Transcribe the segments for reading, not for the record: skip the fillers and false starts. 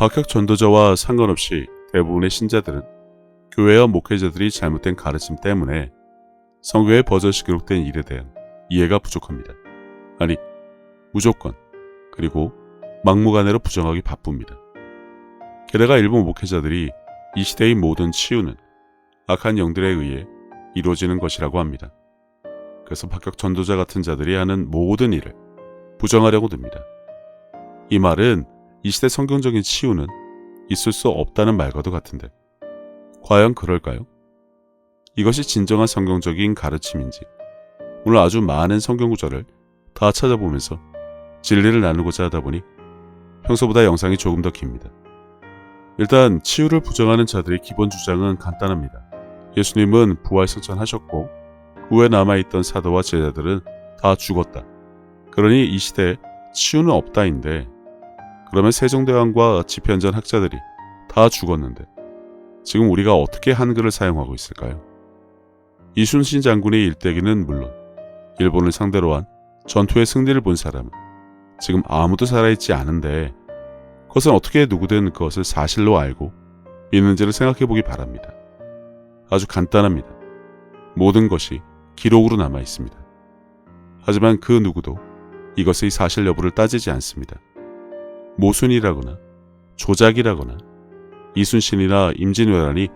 박혁 전도자와 상관없이 대부분의 신자들은 교회와 목회자들이 잘못된 가르침 때문에 성경의 버젓이 기록된 일에 대한 이해가 부족합니다. 아니, 무조건 그리고 막무가내로 부정하기 바쁩니다. 게다가 일부 목회자들이 이 시대의 모든 치유는 악한 영들에 의해 이루어지는 것이라고 합니다. 그래서 박혁 전도자 같은 자들이 하는 모든 일을 부정하려고 듭니다. 이 말은 이 시대 성경적인 치유는 있을 수 없다는 말과도 같은데 과연 그럴까요? 이것이 진정한 성경적인 가르침인지 오늘 아주 많은 성경 구절을 다 찾아보면서 진리를 나누고자 하다 보니 평소보다 영상이 조금 더 깁니다. 일단 치유를 부정하는 자들의 기본 주장은 간단합니다. 예수님은 부활승천하셨고 그 후에 남아있던 사도와 제자들은 다 죽었다. 그러니 이 시대에 치유는 없다인데 그러면 세종대왕과 집현전 학자들이 다 죽었는데 지금 우리가 어떻게 한글을 사용하고 있을까요? 이순신 장군의 일대기는 물론 일본을 상대로 한 전투의 승리를 본 사람은 지금 아무도 살아있지 않은데 그것은 어떻게 누구든 그것을 사실로 알고 믿는지를 생각해보기 바랍니다. 아주 간단합니다. 모든 것이 기록으로 남아 있습니다. 하지만 그 누구도 이것의 사실 여부를 따지지 않습니다. 모순이라거나 조작이라거나 이순신이나 임진왜란이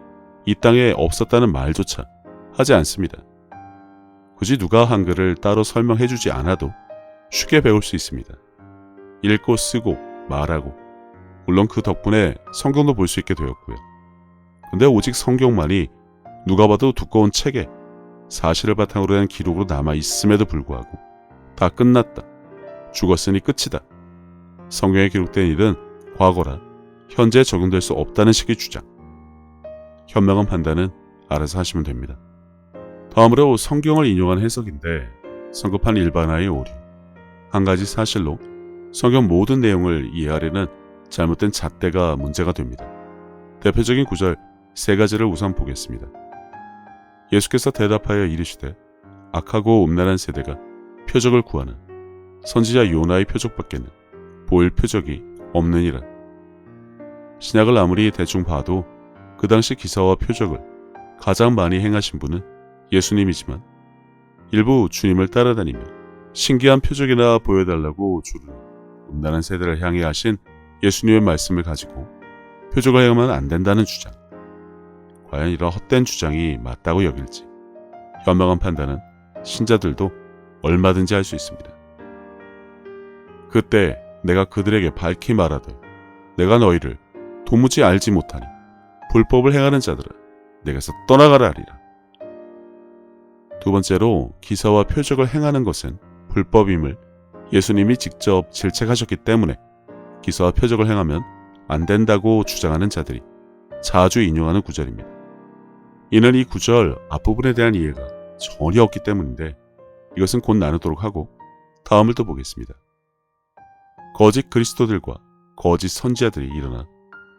이 땅에 없었다는 말조차 하지 않습니다. 굳이 누가 한글을 따로 설명해주지 않아도 쉽게 배울 수 있습니다. 읽고 쓰고 말하고 물론 그 덕분에 성경도 볼 수 있게 되었고요. 근데 오직 성경만이 누가 봐도 두꺼운 책에 사실을 바탕으로 한 기록으로 남아있음에도 불구하고 다 끝났다. 죽었으니 끝이다. 성경에 기록된 일은 과거라 현재에 적용될 수 없다는 식의 주장. 현명한 판단은 알아서 하시면 됩니다. 다음으로 성경을 인용한 해석인데 성급한 일반화의 오류. 한 가지 사실로 성경 모든 내용을 이해하려는 잘못된 잣대가 문제가 됩니다. 대표적인 구절 세 가지를 우선 보겠습니다. 예수께서 대답하여 이르시되 악하고 음란한 세대가 표적을 구하는 선지자 요나의 표적밖에는 보일 표적이 없느니라. 신약을 아무리 대충 봐도 그 당시 기사와 표적을 가장 많이 행하신 분은 예수님이지만 일부 주님을 따라다니며 신기한 표적이나 보여달라고 주르는 음란한 세대를 향해 하신 예수님의 말씀을 가지고 표적을 행하면 안 된다는 주장. 과연 이런 헛된 주장이 맞다고 여길지 현명한 판단은 신자들도 얼마든지 할 수 있습니다. 그때 내가 그들에게 밝히 말하되 내가 너희를 도무지 알지 못하니 불법을 행하는 자들아 내게서 떠나가라 하리라. 두 번째로 기사와 표적을 행하는 것은 불법임을 예수님이 직접 질책하셨기 때문에 기사와 표적을 행하면 안 된다고 주장하는 자들이 자주 인용하는 구절입니다. 이는 이 구절 앞부분에 대한 이해가 전혀 없기 때문인데 이것은 곧 나누도록 하고 다음을 또 보겠습니다. 거짓 그리스도들과 거짓 선지자들이 일어나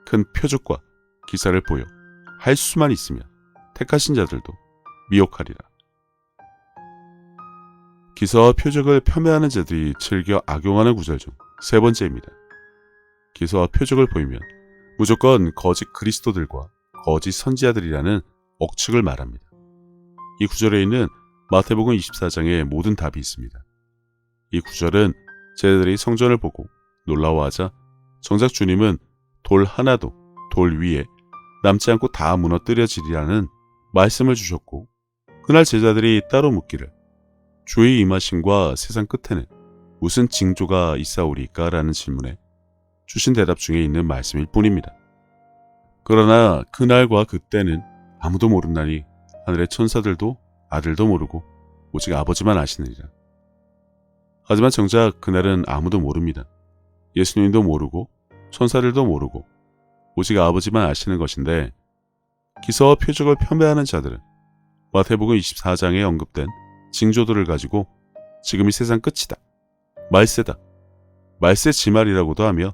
큰 표적과 기사를 보여 할 수만 있으면 택하신 자들도 미혹하리라. 기사와 표적을 폄훼하는 자들이 즐겨 악용하는 구절 중 세 번째입니다. 기사와 표적을 보이면 무조건 거짓 그리스도들과 거짓 선지자들이라는 억측을 말합니다. 이 구절에 있는 마태복음 24장의 모든 답이 있습니다. 이 구절은 제자들이 성전을 보고 놀라워하자 정작 주님은 돌 하나도 돌 위에 남지 않고 다 무너뜨려지리라는 말씀을 주셨고 그날 제자들이 따로 묻기를 주의 임하심과 세상 끝에는 무슨 징조가 있사오리까? 라는 질문에 주신 대답 중에 있는 말씀일 뿐입니다. 그러나 그날과 그때는 아무도 모른다니 하늘의 천사들도 아들도 모르고 오직 아버지만 아시느니라. 하지만 정작 그날은 아무도 모릅니다. 예수님도 모르고 천사들도 모르고 오직 아버지만 아시는 것인데 기사와 표적을 폄훼하는 자들은 마태복음 24장에 언급된 징조들을 가지고 지금이 세상 끝이다. 말세다. 말세 지말이라고도 하며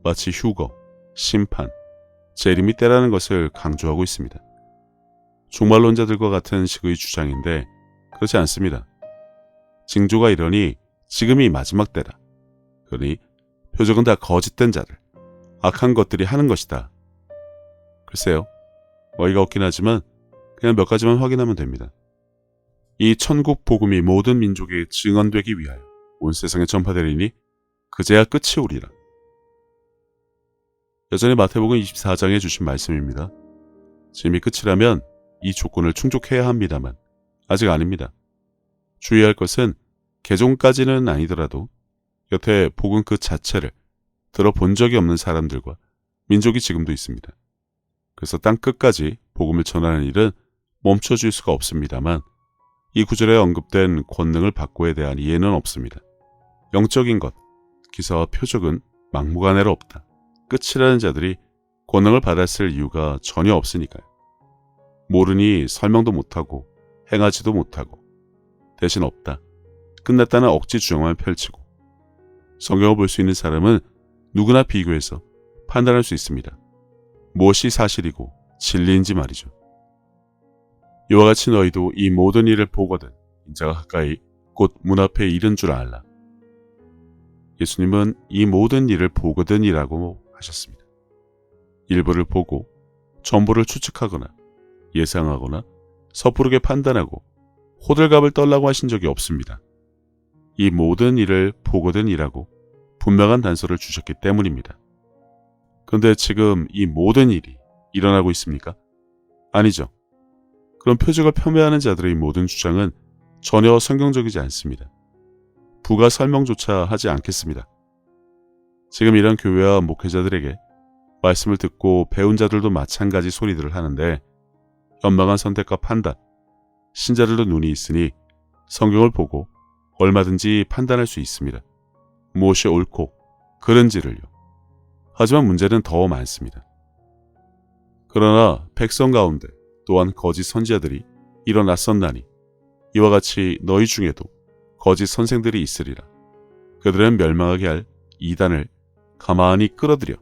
마치 휴거, 심판, 재림이 때라는 것을 강조하고 있습니다. 종말론자들과 같은 식의 주장인데 그렇지 않습니다. 징조가 이러니 지금이 마지막 때다. 그러니 표적은 다 거짓된 자들, 악한 것들이 하는 것이다. 글쎄요. 어이가 없긴 하지만 그냥 몇 가지만 확인하면 됩니다. 이 천국 복음이 모든 민족에 증언되기 위하여 온 세상에 전파되리니 그제야 끝이 오리라. 여전히 마태복음 24장에 주신 말씀입니다. 지금이 끝이라면 이 조건을 충족해야 합니다만 아직 아닙니다. 주의할 것은 개종까지는 아니더라도 여태 복음 그 자체를 들어본 적이 없는 사람들과 민족이 지금도 있습니다. 그래서 땅 끝까지 복음을 전하는 일은 멈춰질 수가 없습니다만 이 구절에 언급된 권능을 받고에 대한 이해는 없습니다. 영적인 것, 기사와 표적은 막무가내로 없다. 끝이라는 자들이 권능을 받았을 이유가 전혀 없으니까요. 모르니 설명도 못하고 행하지도 못하고 대신 없다. 끝났다는 억지 주장만 펼치고 성경을 볼 수 있는 사람은 누구나 비교해서 판단할 수 있습니다. 무엇이 사실이고 진리인지 말이죠. 이와 같이 너희도 이 모든 일을 보거든 인자가 가까이 곧 문 앞에 이른 줄 알라. 예수님은 이 모든 일을 보거든이라고 하셨습니다. 일부를 보고 전부를 추측하거나 예상하거나 섣부르게 판단하고 호들갑을 떨라고 하신 적이 없습니다. 이 모든 일을 보거든이라고 분명한 단서를 주셨기 때문입니다. 그런데 지금 이 모든 일이 일어나고 있습니까? 아니죠. 그런 표적을 폄훼하는 자들의 모든 주장은 전혀 성경적이지 않습니다. 부가 설명조차 하지 않겠습니다. 지금 이런 교회와 목회자들에게 말씀을 듣고 배운 자들도 마찬가지 소리들을 하는데 연방한 선택과 판단, 신자들도 눈이 있으니 성경을 보고 얼마든지 판단할 수 있습니다. 무엇이 옳고 그른지를요. 하지만 문제는 더 많습니다. 그러나 백성 가운데 또한 거짓 선지자들이 일어났었나니 이와 같이 너희 중에도 거짓 선생들이 있으리라. 그들은 멸망하게 할 이단을 가만히 끌어들여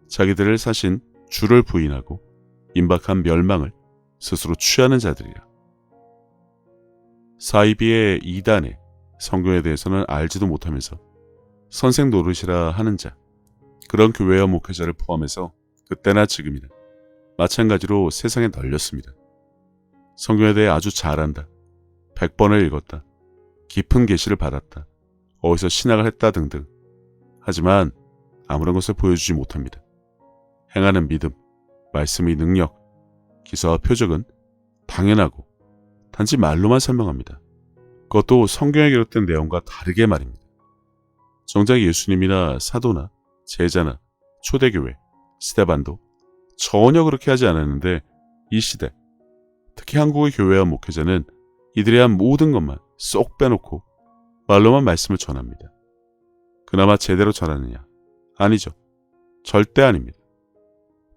자기들을 사신 주를 부인하고 임박한 멸망을 스스로 취하는 자들이라. 사이비의 이단의 성경에 대해서는 알지도 못하면서 선생 노릇이라 하는 자, 그런 교회와 목회자를 포함해서 그때나 지금이나 마찬가지로 세상에 널렸습니다. 성경에 대해 아주 잘 안다. 100번을 읽었다. 깊은 계시를 받았다. 어디서 신학을 했다 등등. 하지만 아무런 것을 보여주지 못합니다. 행하는 믿음, 말씀의 능력, 기사와 표적은 당연하고 단지 말로만 설명합니다. 그것도 성경에 기록된 내용과 다르게 말입니다. 정작 예수님이나 사도나 제자나 초대교회, 스데반도 전혀 그렇게 하지 않았는데 이 시대, 특히 한국의 교회와 목회자는 이들에 한 모든 것만 쏙 빼놓고 말로만 말씀을 전합니다. 그나마 제대로 전하느냐? 아니죠. 절대 아닙니다.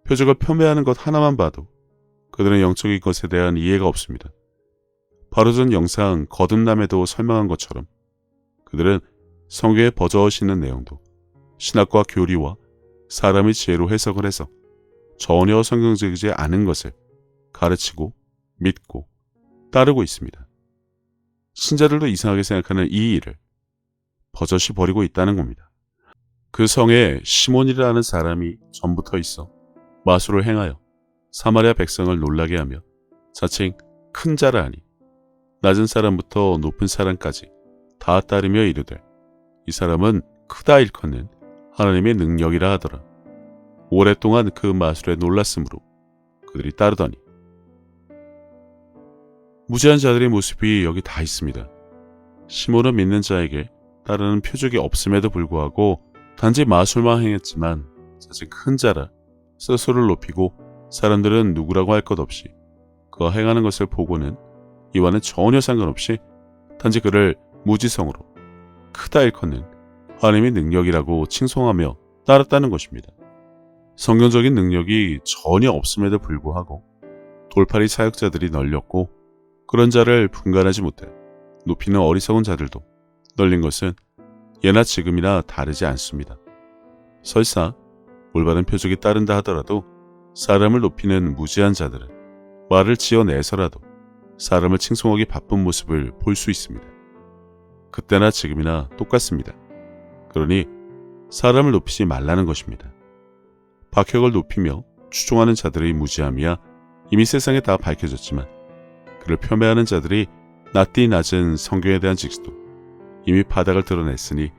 표적을 폄훼하는 것 하나만 봐도 그들은 영적인 것에 대한 이해가 없습니다. 바로 전 영상 거듭남에도 설명한 것처럼 그들은 성경에 버젓이 있는 내용도 신학과 교리와 사람의 지혜로 해석을 해서 전혀 성경적이지 않은 것을 가르치고 믿고 따르고 있습니다. 신자들도 이상하게 생각하는 이 일을 버젓이 버리고 있다는 겁니다. 그 성에 시몬이라는 사람이 전부터 있어 마술을 행하여 사마리아 백성을 놀라게 하며 자칭 큰 자라 하니 낮은 사람부터 높은 사람까지 다 따르며 이르되 이 사람은 크다 일컫는 하나님의 능력이라 하더라. 오랫동안 그 마술에 놀랐으므로 그들이 따르더니 무지한 자들의 모습이 여기 다 있습니다. 시몬은 믿는 자에게 따르는 표적이 없음에도 불구하고 단지 마술만 행했지만 자칭 큰 자라 스스로를 높이고 사람들은 누구라고 할 것 없이 그가 행하는 것을 보고는 이와는 전혀 상관없이 단지 그를 무지성으로 크다 일컫는 하나님의 능력이라고 칭송하며 따랐다는 것입니다. 성경적인 능력이 전혀 없음에도 불구하고 돌팔이 사역자들이 널렸고 그런 자를 분간하지 못해 높이는 어리석은 자들도 널린 것은 예나 지금이나 다르지 않습니다. 설사 올바른 표적이 따른다 하더라도 사람을 높이는 무지한 자들은 말을 지어내서라도 사람을 칭송하기 바쁜 모습을 볼 수 있습니다. 그때나 지금이나 똑같습니다. 그러니 사람을 높이지 말라는 것입니다. 박혁을 높이며 추종하는 자들의 무지함이야 이미 세상에 다 밝혀졌지만 그를 폄훼하는 자들이 낯디 낮은 성경에 대한 지식도 이미 바닥을 드러냈으니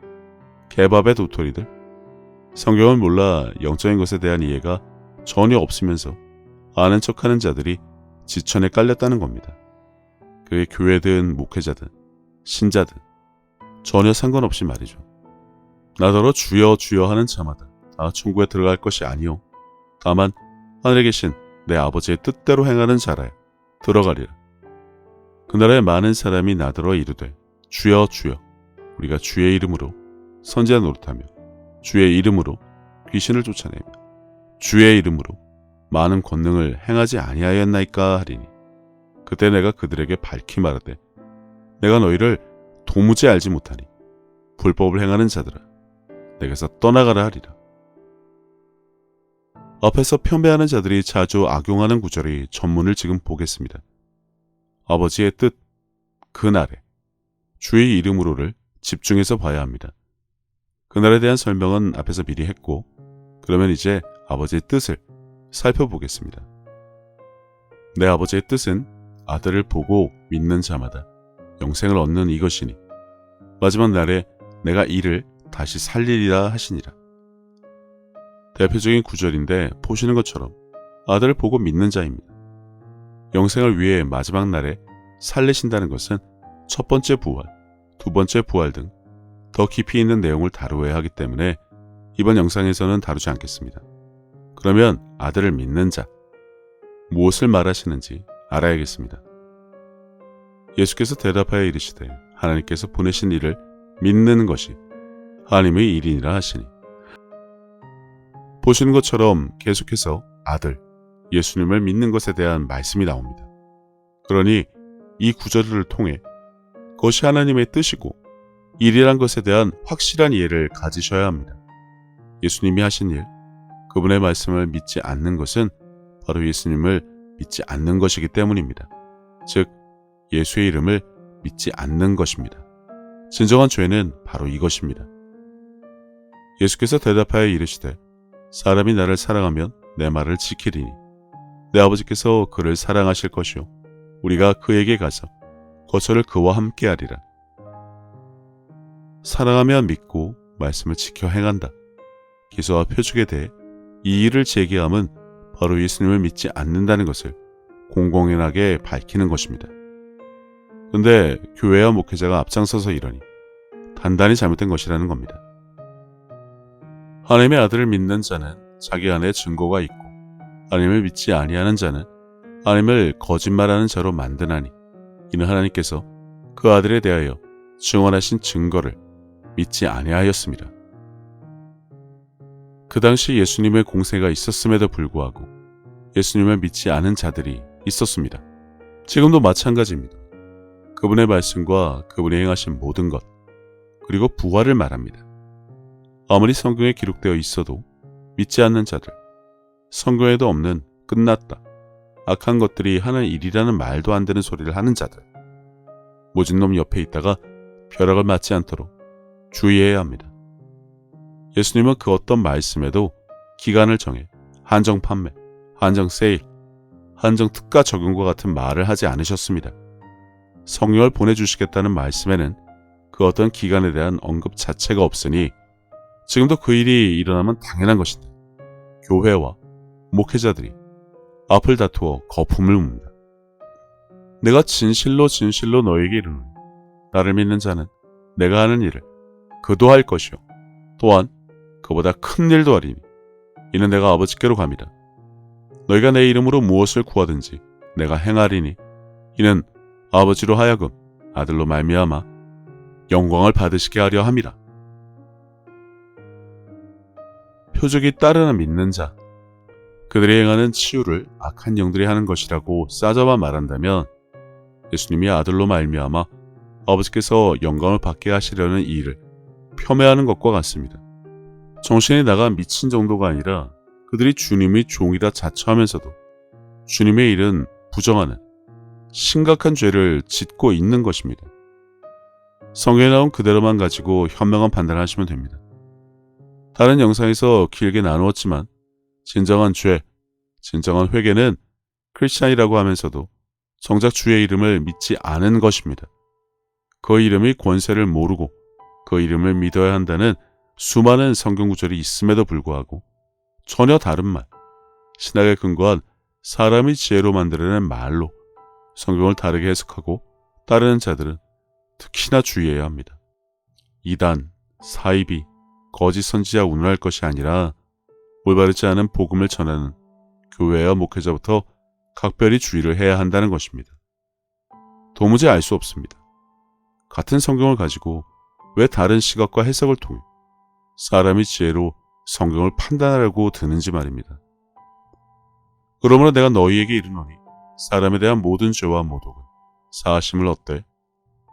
개밥의 도토리들, 성경을 몰라 영적인 것에 대한 이해가 전혀 없으면서 아는 척하는 자들이 지천에 깔렸다는 겁니다. 그의 교회든 목회자든 신자든 전혀 상관없이 말이죠. 나더러 주여 주여 하는 자마다 다 천국에 들어갈 것이 아니요 다만 하늘에 계신 내 아버지의 뜻대로 행하는 자라야 들어가리라. 그 나라에 많은 사람이 나더러 이르되 주여 주여 우리가 주의 이름으로 선지자 노릇하며 주의 이름으로 귀신을 쫓아내며 주의 이름으로 많은 권능을 행하지 아니하였나이까 하리니 그때 내가 그들에게 밝히 말하되 내가 너희를 도무지 알지 못하니 불법을 행하는 자들아 내게서 떠나가라 하리라. 앞에서 폄훼하는 자들이 자주 악용하는 구절의 전문을 지금 보겠습니다. 아버지의 뜻, 그날에 주의 이름으로를 집중해서 봐야 합니다. 그날에 대한 설명은 앞에서 미리 했고 그러면 이제 아버지의 뜻을 살펴보겠습니다. 내 아버지의 뜻은 아들을 보고 믿는 자마다 영생을 얻는 이것이니 마지막 날에 내가 이를 다시 살리리라 하시니라. 대표적인 구절인데 보시는 것처럼 아들을 보고 믿는 자입니다. 영생을 위해 마지막 날에 살리신다는 것은 첫 번째 부활, 두 번째 부활 등 더 깊이 있는 내용을 다루어야 하기 때문에 이번 영상에서는 다루지 않겠습니다. 그러면 아들을 믿는 자, 무엇을 말하시는지 알아야겠습니다. 예수께서 대답하여 이르시되 하나님께서 보내신 이를 믿는 것이 하나님의 일이니라 하시니 보시는 것처럼 계속해서 아들, 예수님을 믿는 것에 대한 말씀이 나옵니다. 그러니 이 구절을 통해 그것이 하나님의 뜻이고 일이란 것에 대한 확실한 이해를 가지셔야 합니다. 예수님이 하신 일, 그분의 말씀을 믿지 않는 것은 바로 예수님을 믿지 않는 것이기 때문입니다. 즉 예수의 이름을 믿지 않는 것입니다. 진정한 죄는 바로 이것입니다. 예수께서 대답하여 이르시되 사람이 나를 사랑하면 내 말을 지키리니 내 아버지께서 그를 사랑하실 것이요 우리가 그에게 가서 거처를 그와 함께하리라. 사랑하면 믿고 말씀을 지켜 행한다. 기소와 표적에 대해 이 일을 제기함은 바로 예수님을 믿지 않는다는 것을 공공연하게 밝히는 것입니다. 그런데 교회와 목회자가 앞장서서 이러니 단단히 잘못된 것이라는 겁니다. 하나님의 아들을 믿는 자는 자기 안에 증거가 있고 하나님을 믿지 아니하는 자는 하나님을 거짓말하는 자로 만드나니 이는 하나님께서 그 아들에 대하여 증언하신 증거를 믿지 아니하였습니다. 그 당시 예수님의 공세가 있었음에도 불구하고 예수님을 믿지 않은 자들이 있었습니다. 지금도 마찬가지입니다. 그분의 말씀과 그분이 행하신 모든 것, 그리고 부활을 말합니다. 아무리 성경에 기록되어 있어도 믿지 않는 자들, 성경에도 없는 끝났다, 악한 것들이 하는 일이라는 말도 안 되는 소리를 하는 자들, 모진 놈 옆에 있다가 벼락을 맞지 않도록 주의해야 합니다. 예수님은 그 어떤 말씀에도 기간을 정해 한정 판매, 한정 세일, 한정 특가 적용과 같은 말을 하지 않으셨습니다. 성령을 보내주시겠다는 말씀에는 그 어떤 기간에 대한 언급 자체가 없으니 지금도 그 일이 일어나면 당연한 것인데 교회와 목회자들이 앞을 다투어 거품을 뭅니다. 내가 진실로 진실로 너에게 이르노니 나를 믿는 자는 내가 하는 일을 그도 할 것이요 또한 그보다 큰 일도 하리니 이는 내가 아버지께로 감이라. 너희가 내 이름으로 무엇을 구하든지 내가 행하리니 이는 아버지로 하여금 아들로 말미암아 영광을 받으시게 하려 함이라. 표적이 따르는 믿는 자, 그들이 행하는 치유를 악한 영들이 하는 것이라고 싸잡아 말한다면 예수님이 아들로 말미암아 아버지께서 영광을 받게 하시려는 이 일을 폄훼하는 것과 같습니다. 정신이 나간 미친 정도가 아니라 그들이 주님의 종이라 자처하면서도 주님의 일은 부정하는 심각한 죄를 짓고 있는 것입니다. 성경에 나온 그대로만 가지고 현명한 판단을 하시면 됩니다. 다른 영상에서 길게 나누었지만 진정한 죄, 진정한 회개는 크리스찬이라고 하면서도 정작 주의 이름을 믿지 않은 것입니다. 그 이름의 권세를 모르고 그 이름을 믿어야 한다는 수많은 성경 구절이 있음에도 불구하고 전혀 다른 말, 신학에 근거한 사람이 지혜로 만들어낸 말로 성경을 다르게 해석하고 따르는 자들은 특히나 주의해야 합니다. 이단, 사이비, 거짓 선지자 운운할 것이 아니라 올바르지 않은 복음을 전하는 교회와 목회자부터 각별히 주의를 해야 한다는 것입니다. 도무지 알 수 없습니다. 같은 성경을 가지고 왜 다른 시각과 해석을 통해 사람이 지혜로 성경을 판단하려고 드는지 말입니다. 그러므로 내가 너희에게 이르노니 사람에 대한 모든 죄와 모독은 사하심을 얻되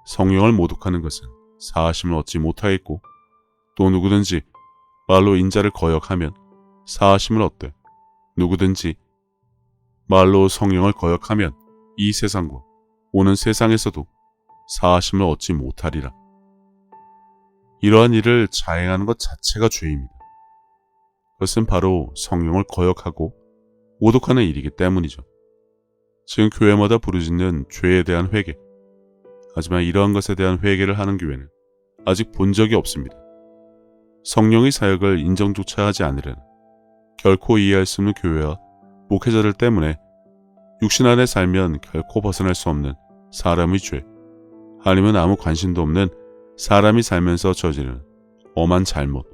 성령을 모독하는 것은 사하심을 얻지 못하겠고 또 누구든지 말로 인자를 거역하면 사하심을 얻되 누구든지 말로 성령을 거역하면 이 세상과 오는 세상에서도 사하심을 얻지 못하리라. 이러한 일을 자행하는 것 자체가 죄입니다. 그것은 바로 성령을 거역하고 모독하는 일이기 때문이죠. 지금 교회마다 부르짖는 죄에 대한 회개. 하지만 이러한 것에 대한 회개를 하는 교회는 아직 본 적이 없습니다. 성령의 사역을 인정조차 하지 않으려는 결코 이해할 수 없는 교회와 목회자들 때문에 육신 안에 살면 결코 벗어날 수 없는 사람의 죄, 아니면 아무 관심도 없는 사람이 살면서 저지르는 엄한 잘못,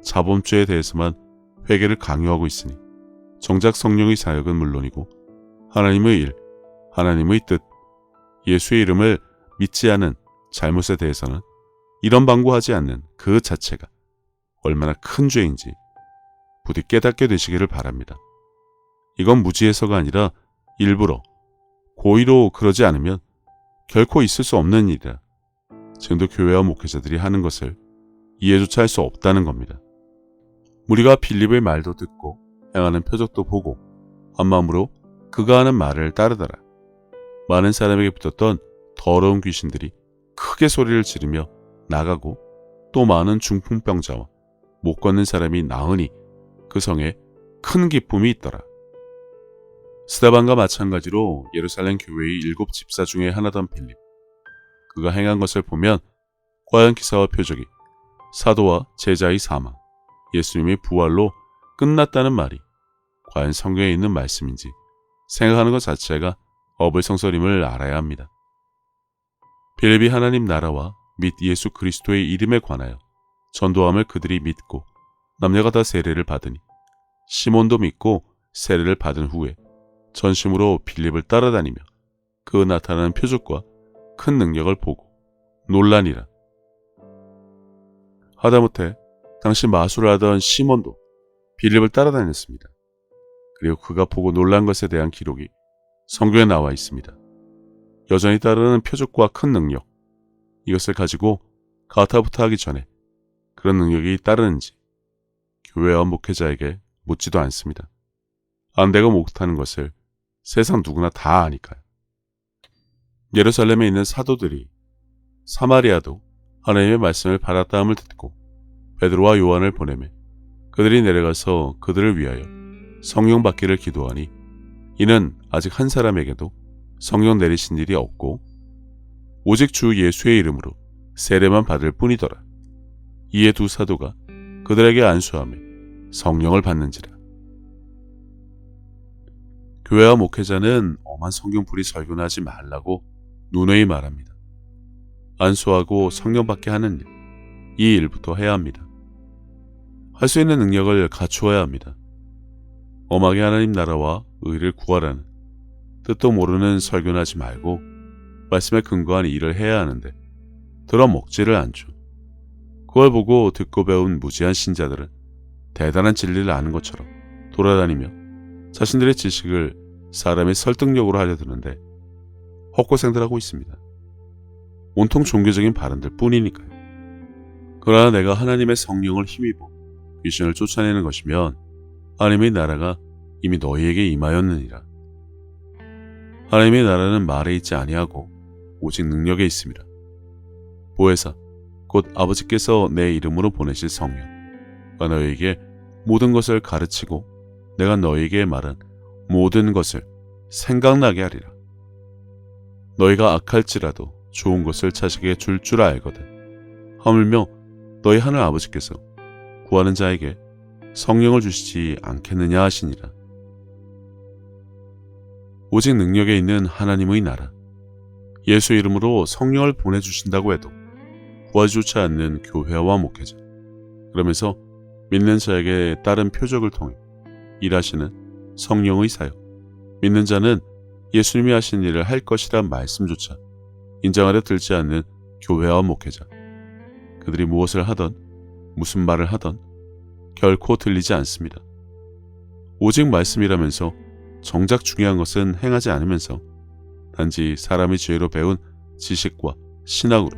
자범죄에 대해서만 회개를 강요하고 있으니 정작 성령의 사역은 물론이고 하나님의 일, 하나님의 뜻, 예수의 이름을 믿지 않은 잘못에 대해서는 이런 방구하지 않는 그 자체가 얼마나 큰 죄인지 부디 깨닫게 되시기를 바랍니다. 이건 무지해서가 아니라 일부러 고의로 그러지 않으면 결코 있을 수 없는 일이라 지금도 교회와 목회자들이 하는 것을 이해조차 할 수 없다는 겁니다. 무리가 빌립의 말도 듣고 행하는 표적도 보고 한마음으로 그가 하는 말을 따르더라. 많은 사람에게 붙었던 더러운 귀신들이 크게 소리를 지르며 나가고 또 많은 중풍병자와 못 걷는 사람이 나으니 그 성에 큰 기쁨이 있더라. 스데반과 마찬가지로 예루살렘 교회의 7 집사 중에 하나던 빌립. 그가 행한 것을 보면 과연 기사와 표적이 사도와 제자의 사망, 예수님의 부활로 끝났다는 말이 과연 성경에 있는 말씀인지 생각하는 것 자체가 어불성설임을 알아야 합니다. 빌립이 하나님 나라와 및 예수 그리스도의 이름에 관하여 전도함을 그들이 믿고 남녀가 다 세례를 받으니 시몬도 믿고 세례를 받은 후에 전심으로 빌립을 따라다니며 그 나타나는 표적과 큰 능력을 보고 논란이라. 하다못해 당시 마술을 하던 시몬도 빌립을 따라다녔습니다. 그리고 그가 보고 놀란 것에 대한 기록이 성경에 나와 있습니다. 여전히 따르는 표적과 큰 능력, 이것을 가지고 가타부타 하기 전에 그런 능력이 따르는지 교회와 목회자에게 묻지도 않습니다. 안 되고 못하는 것을 세상 누구나 다 아니까요. 예루살렘에 있는 사도들이 사마리아도 하나님의 말씀을 받았다함을 듣고 베드로와 요한을 보내매 그들이 내려가서 그들을 위하여 성령 받기를 기도하니 이는 아직 한 사람에게도 성령 내리신 일이 없고 오직 주 예수의 이름으로 세례만 받을 뿐이더라. 이에 두 사도가 그들에게 안수하며 성령을 받는지라. 교회와 목회자는 엄한 성경풀이 설교는 하지 말라고 누누이 말합니다. 안수하고 성령 받게 하는 일, 이 일부터 해야 합니다. 할 수 있는 능력을 갖추어야 합니다. 엄하게 하나님 나라와 의를 구하라는 뜻도 모르는 설교는 하지 말고 말씀에 근거한 일을 해야 하는데 들어먹지를 않죠. 그걸 보고 듣고 배운 무지한 신자들은 대단한 진리를 아는 것처럼 돌아다니며 자신들의 지식을 사람의 설득력으로 하려 드는데 헛고생들하고 있습니다. 온통 종교적인 발언들 뿐이니까요. 그러나 내가 하나님의 성령을 힘입어 귀신을 쫓아내는 것이면 하나님의 나라가 이미 너희에게 임하였느니라. 하나님의 나라는 말에 있지 아니하고 오직 능력에 있습니다. 보혜사 곧 아버지께서 내 이름으로 보내실 성령과 너희에게 모든 것을 가르치고 내가 너희에게 말한 모든 것을 생각나게 하리라. 너희가 악할지라도 좋은 것을 자식에게 줄 줄 알거든. 하물며 너희 하늘 아버지께서 구하는 자에게 성령을 주시지 않겠느냐 하시니라. 오직 능력에 있는 하나님의 나라, 예수 이름으로 성령을 보내주신다고 해도 구하지 좋지 않는 교회와 목회자, 그러면서 믿는 자에게 따른 표적을 통해 일하시는 성령의 사역, 믿는 자는 예수님이 하신 일을 할 것이란 말씀조차 인정하려 들지 않는 교회와 목회자, 그들이 무엇을 하던 무슨 말을 하던 결코 들리지 않습니다. 오직 말씀이라면서 정작 중요한 것은 행하지 않으면서 단지 사람의 지혜로 배운 지식과 신학으로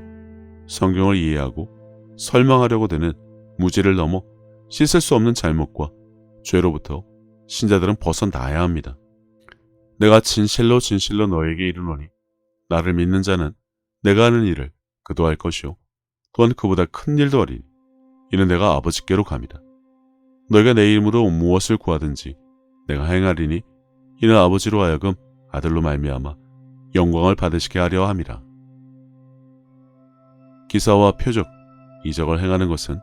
성경을 이해하고 설명하려고 드는 무지를 넘어 씻을 수 없는 잘못과 죄로부터 신자들은 벗어나야 합니다. 내가 진실로 진실로 너에게 이르노니 나를 믿는 자는 내가 하는 일을 그도 할 것이요 또한 그보다 큰 일도 하리니 이는 내가 아버지께로 감이다. 너희가 내 이름으로 무엇을 구하든지 내가 행하리니 이는 아버지로 하여금 아들로 말미암아 영광을 받으시게 하려 함이라. 기사와 표적, 이적을 행하는 것은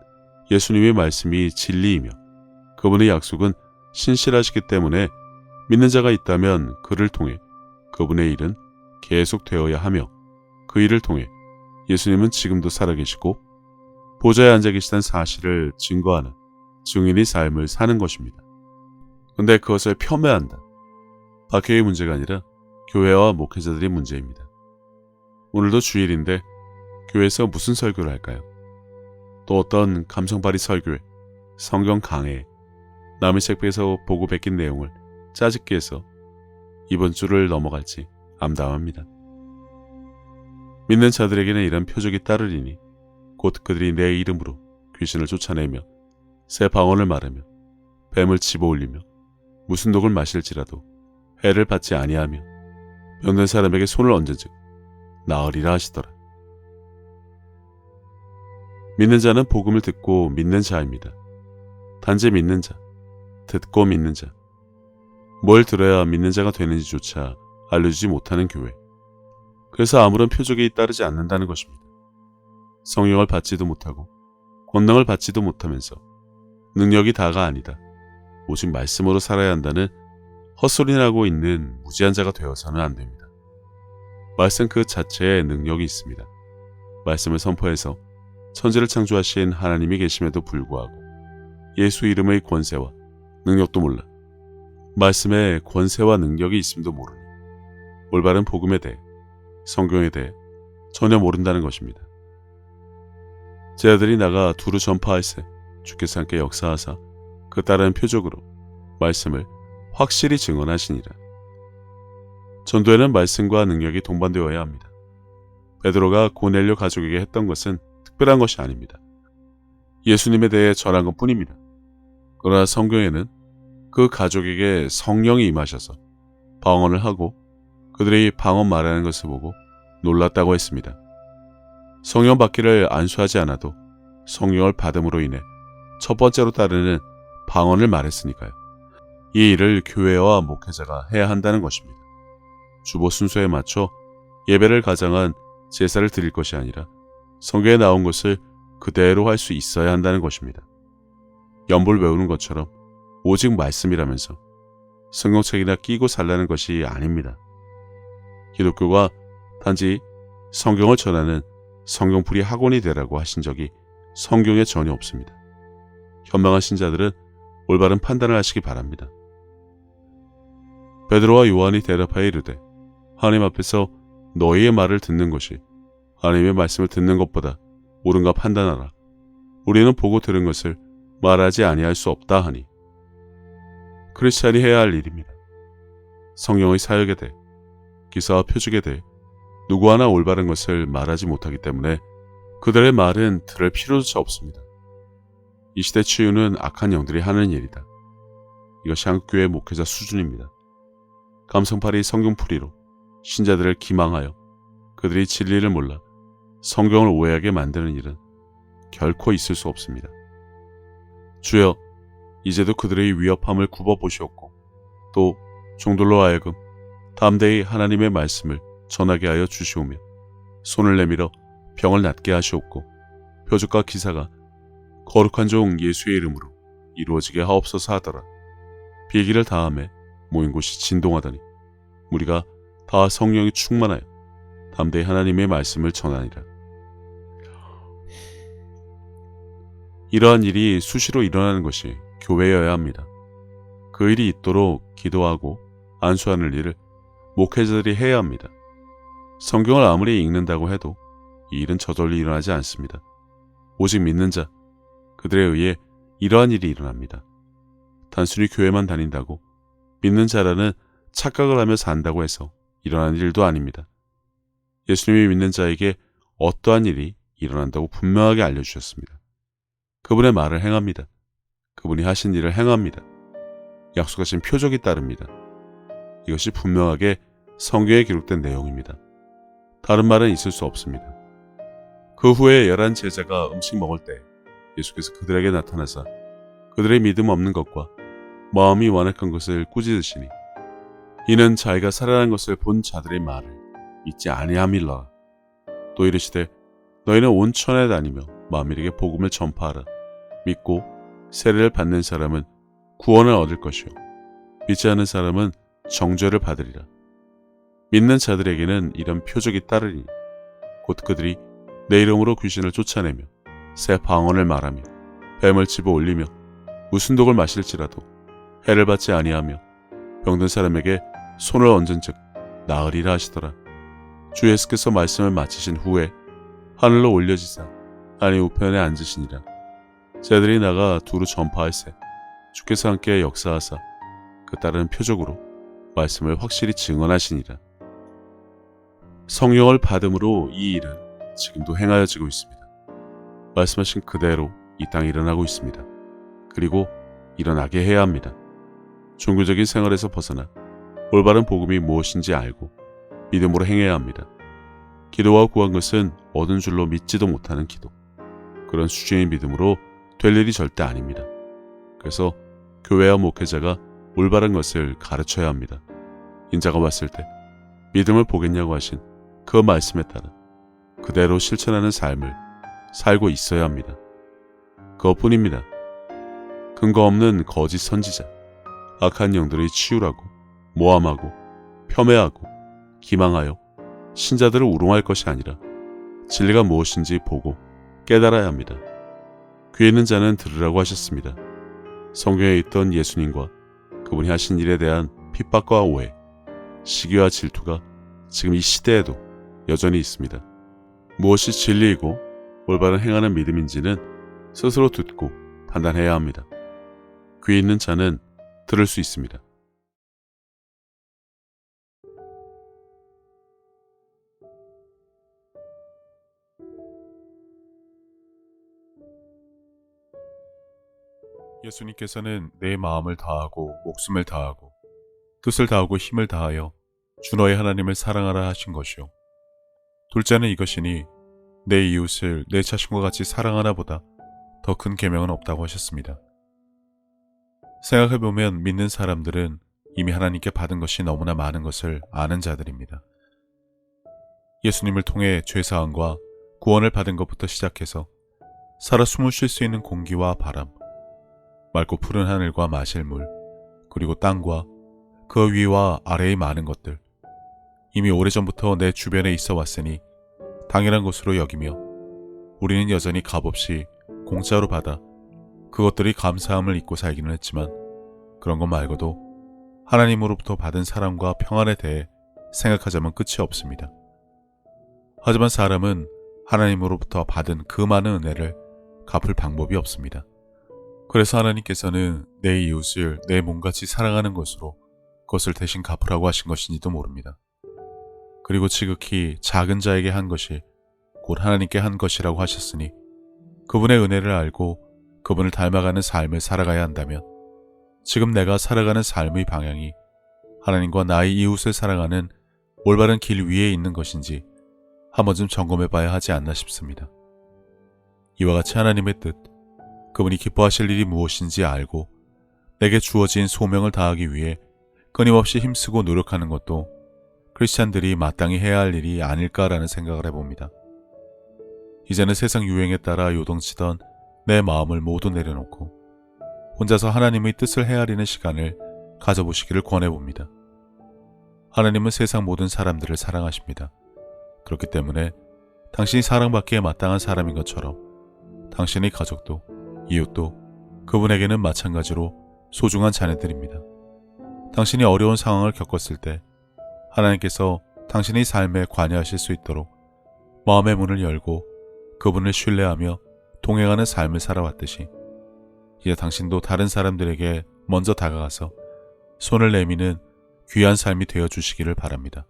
예수님의 말씀이 진리이며 그분의 약속은 신실하시기 때문에 믿는 자가 있다면 그를 통해 그분의 일은 계속되어야 하며 그 일을 통해 예수님은 지금도 살아계시고 보좌에 앉아 계시다는 사실을 증거하는 증인의 삶을 사는 것입니다. 근데 그것을 폄훼한다. 박해의 문제가 아니라 교회와 목회자들의 문제입니다. 오늘도 주일인데 교회에서 무슨 설교를 할까요? 또 어떤 감성발이 설교에, 성경 강해에, 남의 책에서 보고 베낀 내용을 짜집기 해서 이번 주를 넘어갈지 암담합니다. 믿는 자들에게는 이런 표적이 따르리니 곧 그들이 내 이름으로 귀신을 쫓아내며 새 방언을 말하며 뱀을 집어올리며 무슨 독을 마실지라도 해를 받지 아니하며 병든 사람에게 손을 얹은즉 나으리라 하시더라. 믿는 자는 복음을 듣고 믿는 자입니다. 단지 믿는 자, 듣고 믿는 자. 뭘 들어야 믿는 자가 되는지조차 알려주지 못하는 교회. 그래서 아무런 표적이 따르지 않는다는 것입니다. 성령을 받지도 못하고 권능을 받지도 못하면서 능력이 다가 아니다. 오직 말씀으로 살아야 한다는 헛소리나고 있는 무지한 자가 되어서는 안 됩니다. 말씀 그 자체에 능력이 있습니다. 말씀을 선포해서 천지를 창조하신 하나님이 계심에도 불구하고 예수 이름의 권세와 능력도 몰라 말씀에 권세와 능력이 있음도 모르니 올바른 복음에 대해 성경에 대해 전혀 모른다는 것입니다. 제 아들이 나가 두루 전파할세 주께서 함께 역사하사 그 따르는 표적으로 말씀을 확실히 증언하시니라. 전도에는 말씀과 능력이 동반되어야 합니다. 베드로가 고넬료 가족에게 했던 것은 특별한 것이 아닙니다. 예수님에 대해 전한 것뿐입니다. 그러나 성경에는 그 가족에게 성령이 임하셔서 방언을 하고 그들이 방언 말하는 것을 보고 놀랐다고 했습니다. 성령 받기를 안수하지 않아도 성령을 받음으로 인해 첫 번째로 따르는 방언을 말했으니까요. 이 일을 교회와 목회자가 해야 한다는 것입니다. 주보 순서에 맞춰 예배를 가장한 제사를 드릴 것이 아니라 성경에 나온 것을 그대로 할 수 있어야 한다는 것입니다. 연불 외우는 것처럼 오직 말씀이라면서 성경책이나 끼고 살라는 것이 아닙니다. 기독교가 단지 성경을 전하는 성경풀이 학원이 되라고 하신 적이 성경에 전혀 없습니다. 현명한 신자들은 올바른 판단을 하시기 바랍니다. 베드로와 요한이 대답하여 이르되 하나님 앞에서 너희의 말을 듣는 것이 하나님의 말씀을 듣는 것보다 옳은가 판단하라. 우리는 보고 들은 것을 말하지 아니할 수 없다 하니 크리스찬이 해야 할 일입니다. 성령의 사역에 대해 기사와 표적에 대해 누구 하나 올바른 것을 말하지 못하기 때문에 그들의 말은 들을 필요조차 없습니다. 이 시대 치유는 악한 영들이 하는 일이다. 이것이 한국교회 목회자 수준입니다. 감성팔이 성경풀이로 신자들을 기망하여 그들이 진리를 몰라 성경을 오해하게 만드는 일은 결코 있을 수 없습니다. 주여, 이제도 그들의 위협함을 굽어보시옵고 또 종들로 하여금 담대히 하나님의 말씀을 전하게 하여 주시오며 손을 내밀어 병을 낫게 하시옵고 표적과 기사가 거룩한 종 예수의 이름으로 이루어지게 하옵소서 하더라. 비기를 다음에 모인 곳이 진동하더니 무리가 다 성령이 충만하여 담대히 하나님의 말씀을 전하니라. 이러한 일이 수시로 일어나는 것이 교회여야 합니다. 그 일이 있도록 기도하고 안수하는 일을 목회자들이 해야 합니다. 성경을 아무리 읽는다고 해도 이 일은 저절로 일어나지 않습니다. 오직 믿는 자, 그들에 의해 이러한 일이 일어납니다. 단순히 교회만 다닌다고 믿는 자라는 착각을 하며 산다고 해서 일어나는 일도 아닙니다. 예수님이 믿는 자에게 어떠한 일이 일어난다고 분명하게 알려주셨습니다. 그분의 말을 행합니다. 그분이 하신 일을 행합니다. 약속하신 표적이 따릅니다. 이것이 분명하게 성경에 기록된 내용입니다. 다른 말은 있을 수 없습니다. 그 후에 11 제자가 음식 먹을 때 예수께서 그들에게 나타나사 그들의 믿음 없는 것과 마음이 완악한 것을 꾸짖으시니 이는 자기가 살아난 것을 본 자들의 말을 믿지 아니함일라. 또 이르시되 너희는 온 천하에 다니며 만민에게 복음을 전파하라. 믿고 세례를 받는 사람은 구원을 얻을 것이요 믿지 않는 사람은 정죄를 받으리라. 믿는 자들에게는 이런 표적이 따르니 곧 그들이 내 이름으로 귀신을 쫓아내며 새 방언을 말하며 뱀을 집어 올리며 무슨 독을 마실지라도 해를 받지 아니하며 병든 사람에게 손을 얹은즉 나으리라 하시더라. 주 예수께서 말씀을 마치신 후에 하늘로 올려지사 하나님 우편에 앉으시니라. 제들이 나가 두루 전파할세 주께서 함께 역사하사 그 따르는 표적으로 말씀을 확실히 증언하시니라. 성령을 받음으로 이 일은 지금도 행하여지고 있습니다. 말씀하신 그대로 이 땅에 일어나고 있습니다. 그리고 일어나게 해야 합니다. 종교적인 생활에서 벗어나 올바른 복음이 무엇인지 알고 믿음으로 행해야 합니다. 기도와 구한 것은 얻은 줄로 믿지도 못하는 기도. 그런 수준의 믿음으로 될 일이 절대 아닙니다. 그래서 교회와 목회자가 올바른 것을 가르쳐야 합니다. 인자가 왔을 때 믿음을 보겠냐고 하신 그 말씀에 따라 그대로 실천하는 삶을 살고 있어야 합니다. 그것뿐입니다. 근거 없는 거짓 선지자, 악한 영들의 치유라고 모함하고 폄훼하고 기망하여 신자들을 우롱할 것이 아니라 진리가 무엇인지 보고 깨달아야 합니다. 귀 있는 자는 들으라고 하셨습니다. 성경에 있던 예수님과 그분이 하신 일에 대한 핍박과 오해, 시기와 질투가 지금 이 시대에도 여전히 있습니다. 무엇이 진리이고 올바른 행하는 믿음인지는 스스로 듣고 판단해야 합니다. 귀 있는 자는 들을 수 있습니다. 예수님께서는 내 마음을 다하고 목숨을 다하고 뜻을 다하고 힘을 다하여 주 너의 하나님을 사랑하라 하신 것이요. 둘째는 이것이니 내 이웃을 내 자신과 같이 사랑하나 보다 더 큰 계명은 없다고 하셨습니다. 생각해보면 믿는 사람들은 이미 하나님께 받은 것이 너무나 많은 것을 아는 자들입니다. 예수님을 통해 죄사함과 구원을 받은 것부터 시작해서 살아 숨을 쉴 수 있는 공기와 바람, 맑고 푸른 하늘과 마실 물, 그리고 땅과 그 위와 아래의 많은 것들, 이미 오래전부터 내 주변에 있어 왔으니 당연한 것으로 여기며 우리는 여전히 값없이 공짜로 받아 그것들이 감사함을 잊고 살기는 했지만 그런 것 말고도 하나님으로부터 받은 사랑과 평안에 대해 생각하자면 끝이 없습니다. 하지만 사람은 하나님으로부터 받은 그 많은 은혜를 갚을 방법이 없습니다. 그래서 하나님께서는 내 이웃을 내 몸같이 사랑하는 것으로 그것을 대신 갚으라고 하신 것인지도 모릅니다. 그리고 지극히 작은 자에게 한 것이 곧 하나님께 한 것이라고 하셨으니 그분의 은혜를 알고 그분을 닮아가는 삶을 살아가야 한다면 지금 내가 살아가는 삶의 방향이 하나님과 나의 이웃을 사랑하는 올바른 길 위에 있는 것인지 한 번쯤 점검해 봐야 하지 않나 싶습니다. 이와 같이 하나님의 뜻, 그분이 기뻐하실 일이 무엇인지 알고 내게 주어진 소명을 다하기 위해 끊임없이 힘쓰고 노력하는 것도 크리스찬들이 마땅히 해야 할 일이 아닐까라는 생각을 해봅니다. 이제는 세상 유행에 따라 요동치던 내 마음을 모두 내려놓고 혼자서 하나님의 뜻을 헤아리는 시간을 가져보시기를 권해봅니다. 하나님은 세상 모든 사람들을 사랑하십니다. 그렇기 때문에 당신이 사랑받기에 마땅한 사람인 것처럼 당신의 가족도 이웃도 그분에게는 마찬가지로 소중한 자녀들입니다. 당신이 어려운 상황을 겪었을 때 하나님께서 당신의 삶에 관여하실 수 있도록 마음의 문을 열고 그분을 신뢰하며 동행하는 삶을 살아왔듯이 이제 당신도 다른 사람들에게 먼저 다가가서 손을 내미는 귀한 삶이 되어주시기를 바랍니다.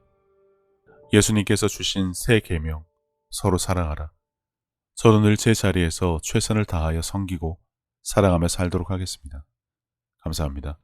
예수님께서 주신 새 계명, 서로 사랑하라. 저도 늘 제 자리에서 최선을 다하여 섬기고 사랑하며 살도록 하겠습니다. 감사합니다.